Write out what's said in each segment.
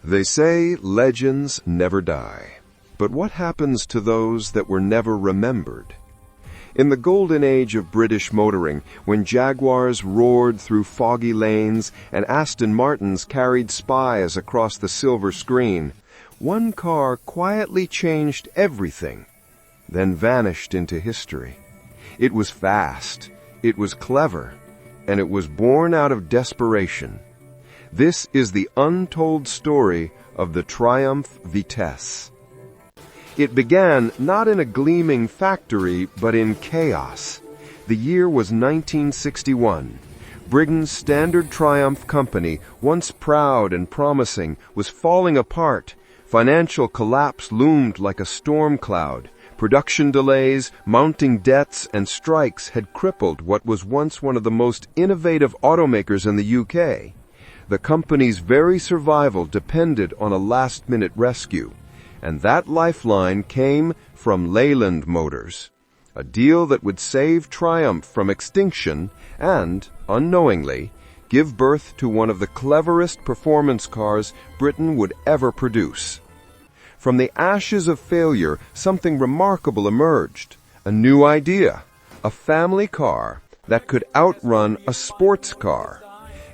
They say legends never die. But what happens to those that were never remembered? In the golden age of British motoring, when Jaguars roared through foggy lanes and Aston Martins carried spies across the silver screen, one car quietly changed everything, then vanished into history. It was fast, it was clever, and it was born out of desperation. This is the untold story of the Triumph Vitesse. It began not in a gleaming factory, but in chaos. The year was 1961. Britain's standard Triumph company, once proud and promising, was falling apart. Financial collapse loomed like a storm cloud. Production delays, mounting debts, and strikes had crippled what was once one of the most innovative automakers in the UK. The company's very survival depended on a last-minute rescue, and that lifeline came from Leyland Motors, a deal that would save Triumph from extinction and, unknowingly, give birth to one of the cleverest performance cars Britain would ever produce. From the ashes of failure, something remarkable emerged, a new idea, a family car that could outrun a sports car.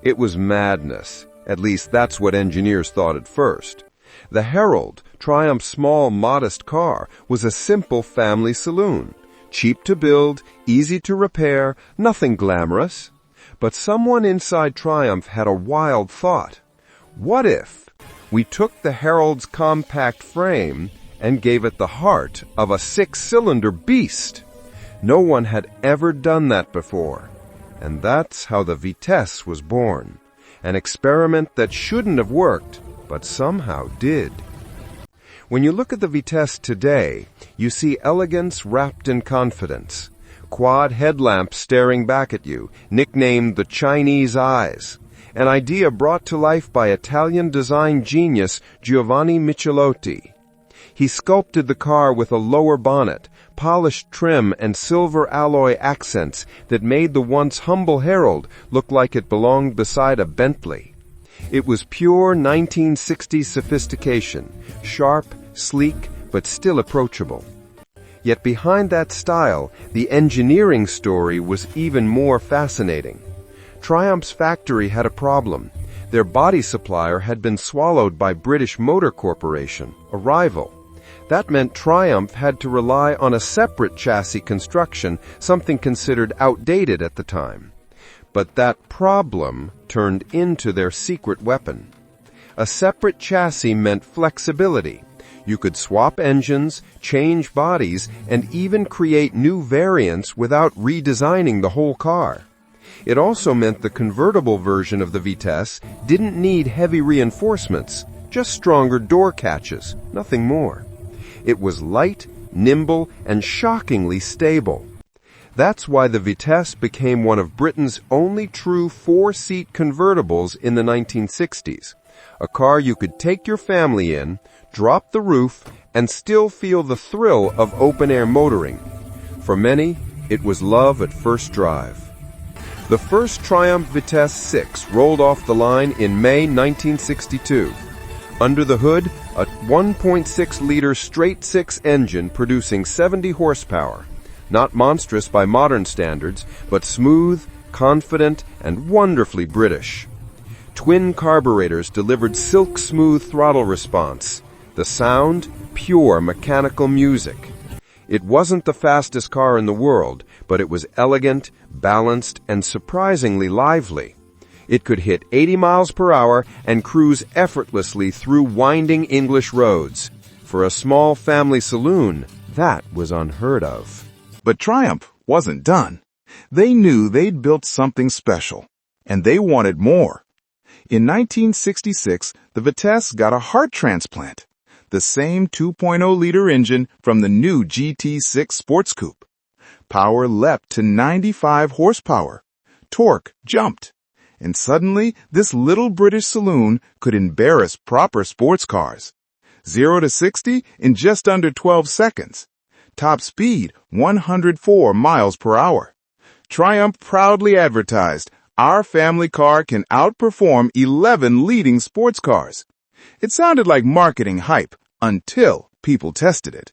It was madness. At least that's what engineers thought at first. The Herald, Triumph's small, modest car, was a simple family saloon. Cheap to build, easy to repair, nothing glamorous. But someone inside Triumph had a wild thought. What if we took the Herald's compact frame and gave it the heart of a six-cylinder beast? No one had ever done that before. And that's how the Vitesse was born. An experiment that shouldn't have worked, but somehow did. When you look at the Vitesse today, you see elegance wrapped in confidence. Quad headlamps staring back at you, nicknamed the Chinese eyes. An idea brought to life by Italian design genius Giovanni Michelotti. He sculpted the car with a lower bonnet, polished trim, and silver alloy accents that made the once humble Herald look like it belonged beside a Bentley. It was pure 1960s sophistication, sharp, sleek, but still approachable. Yet behind that style, the engineering story was even more fascinating. Triumph's factory had a problem. Their body supplier had been swallowed by British Motor Corporation, a rival. That meant Triumph had to rely on a separate chassis construction, something considered outdated at the time. But that problem turned into their secret weapon. A separate chassis meant flexibility. You could swap engines, change bodies, and even create new variants without redesigning the whole car. It also meant the convertible version of the Vitesse didn't need heavy reinforcements, just stronger door catches, nothing more. It was light, nimble, and shockingly stable. That's why the Vitesse became one of Britain's only true four-seat convertibles in the 1960s. A car you could take your family in, drop the roof, and still feel the thrill of open-air motoring. For many, it was love at first drive. The first Triumph Vitesse 6 rolled off the line in May 1962. Under the hood, a 1.6-liter straight-six engine producing 70 horsepower. Not monstrous by modern standards, but smooth, confident, and wonderfully British. Twin carburetors delivered silk-smooth throttle response. The sound, pure mechanical music. It wasn't the fastest car in the world, but it was elegant, balanced, and surprisingly lively. It could hit 80 miles per hour and cruise effortlessly through winding English roads. For a small family saloon, that was unheard of. But Triumph wasn't done. They knew they'd built something special, and they wanted more. In 1966, the Vitesse got a heart transplant. The same 2.0-liter engine from the new GT6 Sports Coupe. Power leapt to 95 horsepower. Torque jumped. And suddenly, this little British saloon could embarrass proper sports cars. 0 to 60 in just under 12 seconds. Top speed, 104 miles per hour. Triumph proudly advertised, "Our family car can outperform 11 leading sports cars." It sounded like marketing hype until people tested it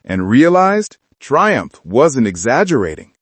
and realized Triumph wasn't exaggerating.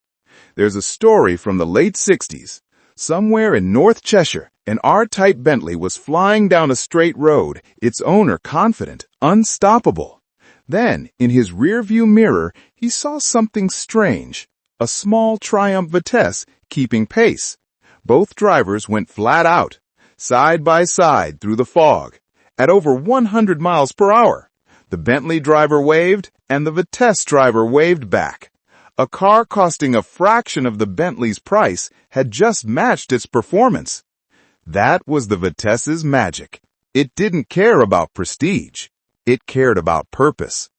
There's a story from the late 60s. Somewhere in North Cheshire, an R-Type Bentley was flying down a straight road, its owner confident, unstoppable. Then, in his rearview mirror, he saw something strange. A small Triumph Vitesse keeping pace. Both drivers went flat out, side by side through the fog, at over 100 miles per hour. The Bentley driver waved, and the Vitesse driver waved back. A car costing a fraction of the Bentley's price had just matched its performance. That was the Vitesse's magic. It didn't care about prestige. It cared about purpose.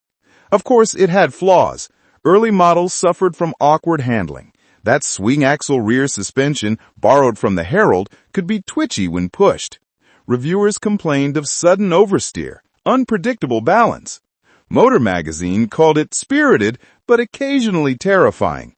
Of course, it had flaws. Early models suffered from awkward handling. That swing-axle rear suspension, borrowed from the Herald, could be twitchy when pushed. Reviewers complained of sudden oversteer, unpredictable balance. Motor Magazine called it spirited, but occasionally terrifying.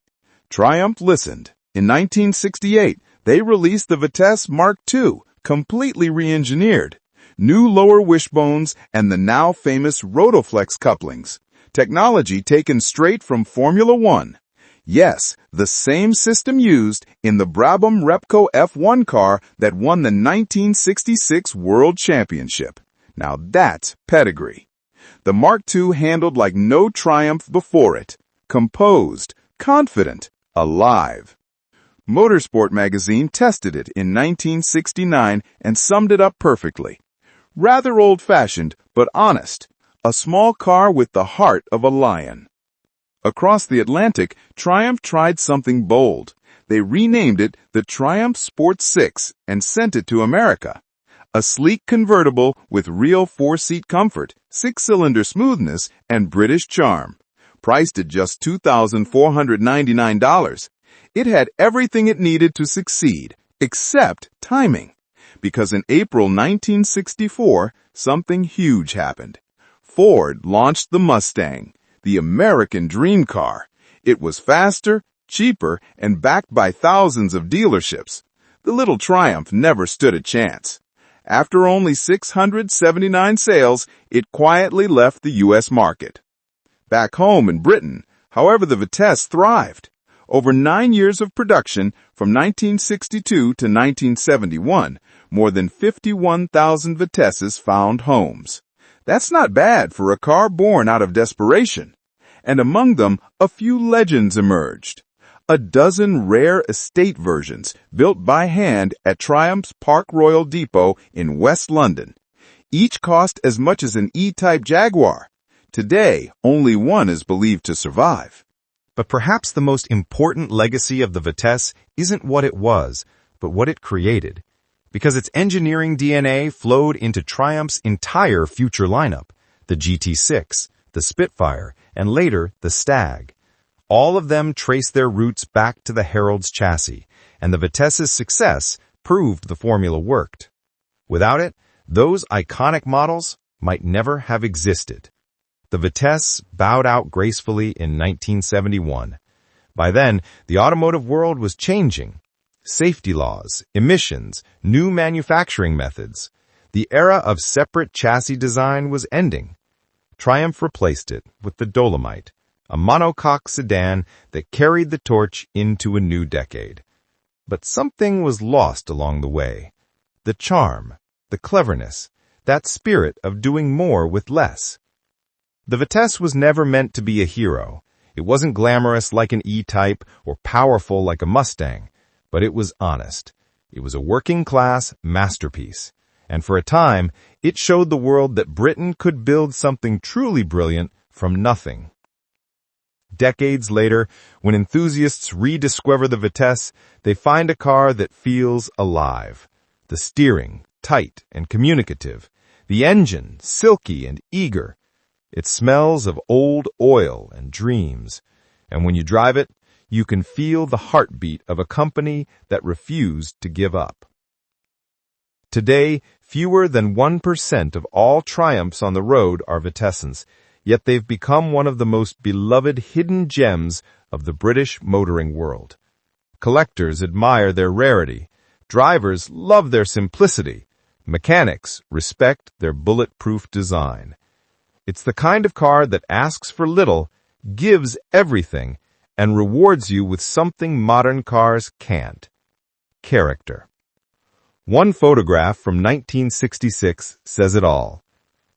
Triumph listened. In 1968, they released the Vitesse Mark II, completely re-engineered. New lower wishbones and the now famous Rotoflex couplings. Technology taken straight from Formula One. Yes, the same system used in the Brabham Repco F1 car that won the 1966 World Championship. Now that's pedigree. The Mark II handled like no Triumph before it. Composed, confident, alive. Motorsport magazine tested it in 1969 and summed it up perfectly. Rather old-fashioned, but honest. A small car with the heart of a lion. Across the Atlantic, Triumph tried something bold. They renamed it the Triumph Sport 6 and sent it to America. A sleek convertible with real four-seat comfort, six-cylinder smoothness, and British charm. Priced at just $2,499. It had everything it needed to succeed, except timing. Because in April 1964, something huge happened. Ford launched the Mustang, the American dream car. It was faster, cheaper, and backed by thousands of dealerships. The little Triumph never stood a chance. After only 679 sales, it quietly left the U.S. market. Back home in Britain, however, the Vitesse thrived. Over 9 years of production, from 1962 to 1971, more than 51,000 Vitesses found homes. That's not bad for a car born out of desperation. And among them, a few legends emerged. A dozen rare estate versions built by hand at Triumph's Park Royal Depot in West London. Each cost as much as an E-Type Jaguar. Today, only one is believed to survive. But perhaps the most important legacy of the Vitesse isn't what it was, but what it created. Because its engineering DNA flowed into Triumph's entire future lineup, the GT6, the Spitfire, and later the Stag. All of them trace their roots back to the Herald's chassis, and the Vitesse's success proved the formula worked. Without it, those iconic models might never have existed. The Vitesse bowed out gracefully in 1971. By then, the automotive world was changing. Safety laws, emissions, new manufacturing methods. The era of separate chassis design was ending. Triumph replaced it with the Dolomite, a monocoque sedan that carried the torch into a new decade. But something was lost along the way. The charm, the cleverness, that spirit of doing more with less. The Vitesse was never meant to be a hero. It wasn't glamorous like an E-Type or powerful like a Mustang, but it was honest. It was a working-class masterpiece. And for a time, it showed the world that Britain could build something truly brilliant from nothing. Decades later, when enthusiasts rediscover the Vitesse, they find a car that feels alive. The steering, tight and communicative. The engine, silky and eager. It smells of old oil and dreams. And when you drive it, you can feel the heartbeat of a company that refused to give up. Today, fewer than 1% of all Triumphs on the road are Vitessens, yet they've become one of the most beloved hidden gems of the British motoring world. Collectors admire their rarity. Drivers love their simplicity. Mechanics respect their bulletproof design. It's the kind of car that asks for little, gives everything, and rewards you with something modern cars can't: character. One photograph from 1966 says it all.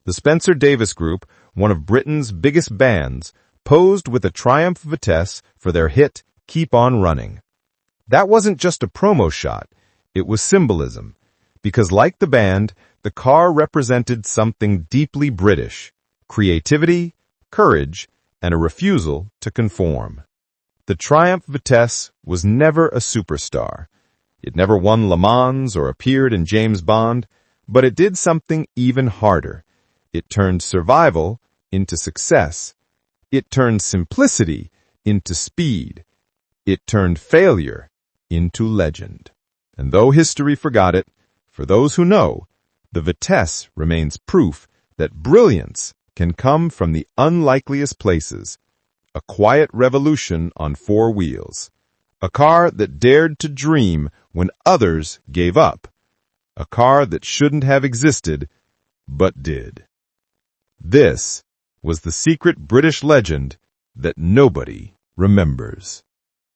The Spencer Davis Group, one of Britain's biggest bands, posed with a Triumph Vitesse for their hit Keep On Running. That wasn't just a promo shot, it was symbolism, because like the band, the car represented something deeply British: creativity, courage, and a refusal to conform. The Triumph Vitesse was never a superstar. It never won Le Mans or appeared in James Bond, but it did something even harder. It turned survival into success. It turned simplicity into speed. It turned failure into legend. And though history forgot it, for those who know, the Vitesse remains proof that brilliance can come from the unlikeliest places. A quiet revolution on four wheels. A car that dared to dream when others gave up. A car that shouldn't have existed, but did. This was the secret British legend that nobody remembers.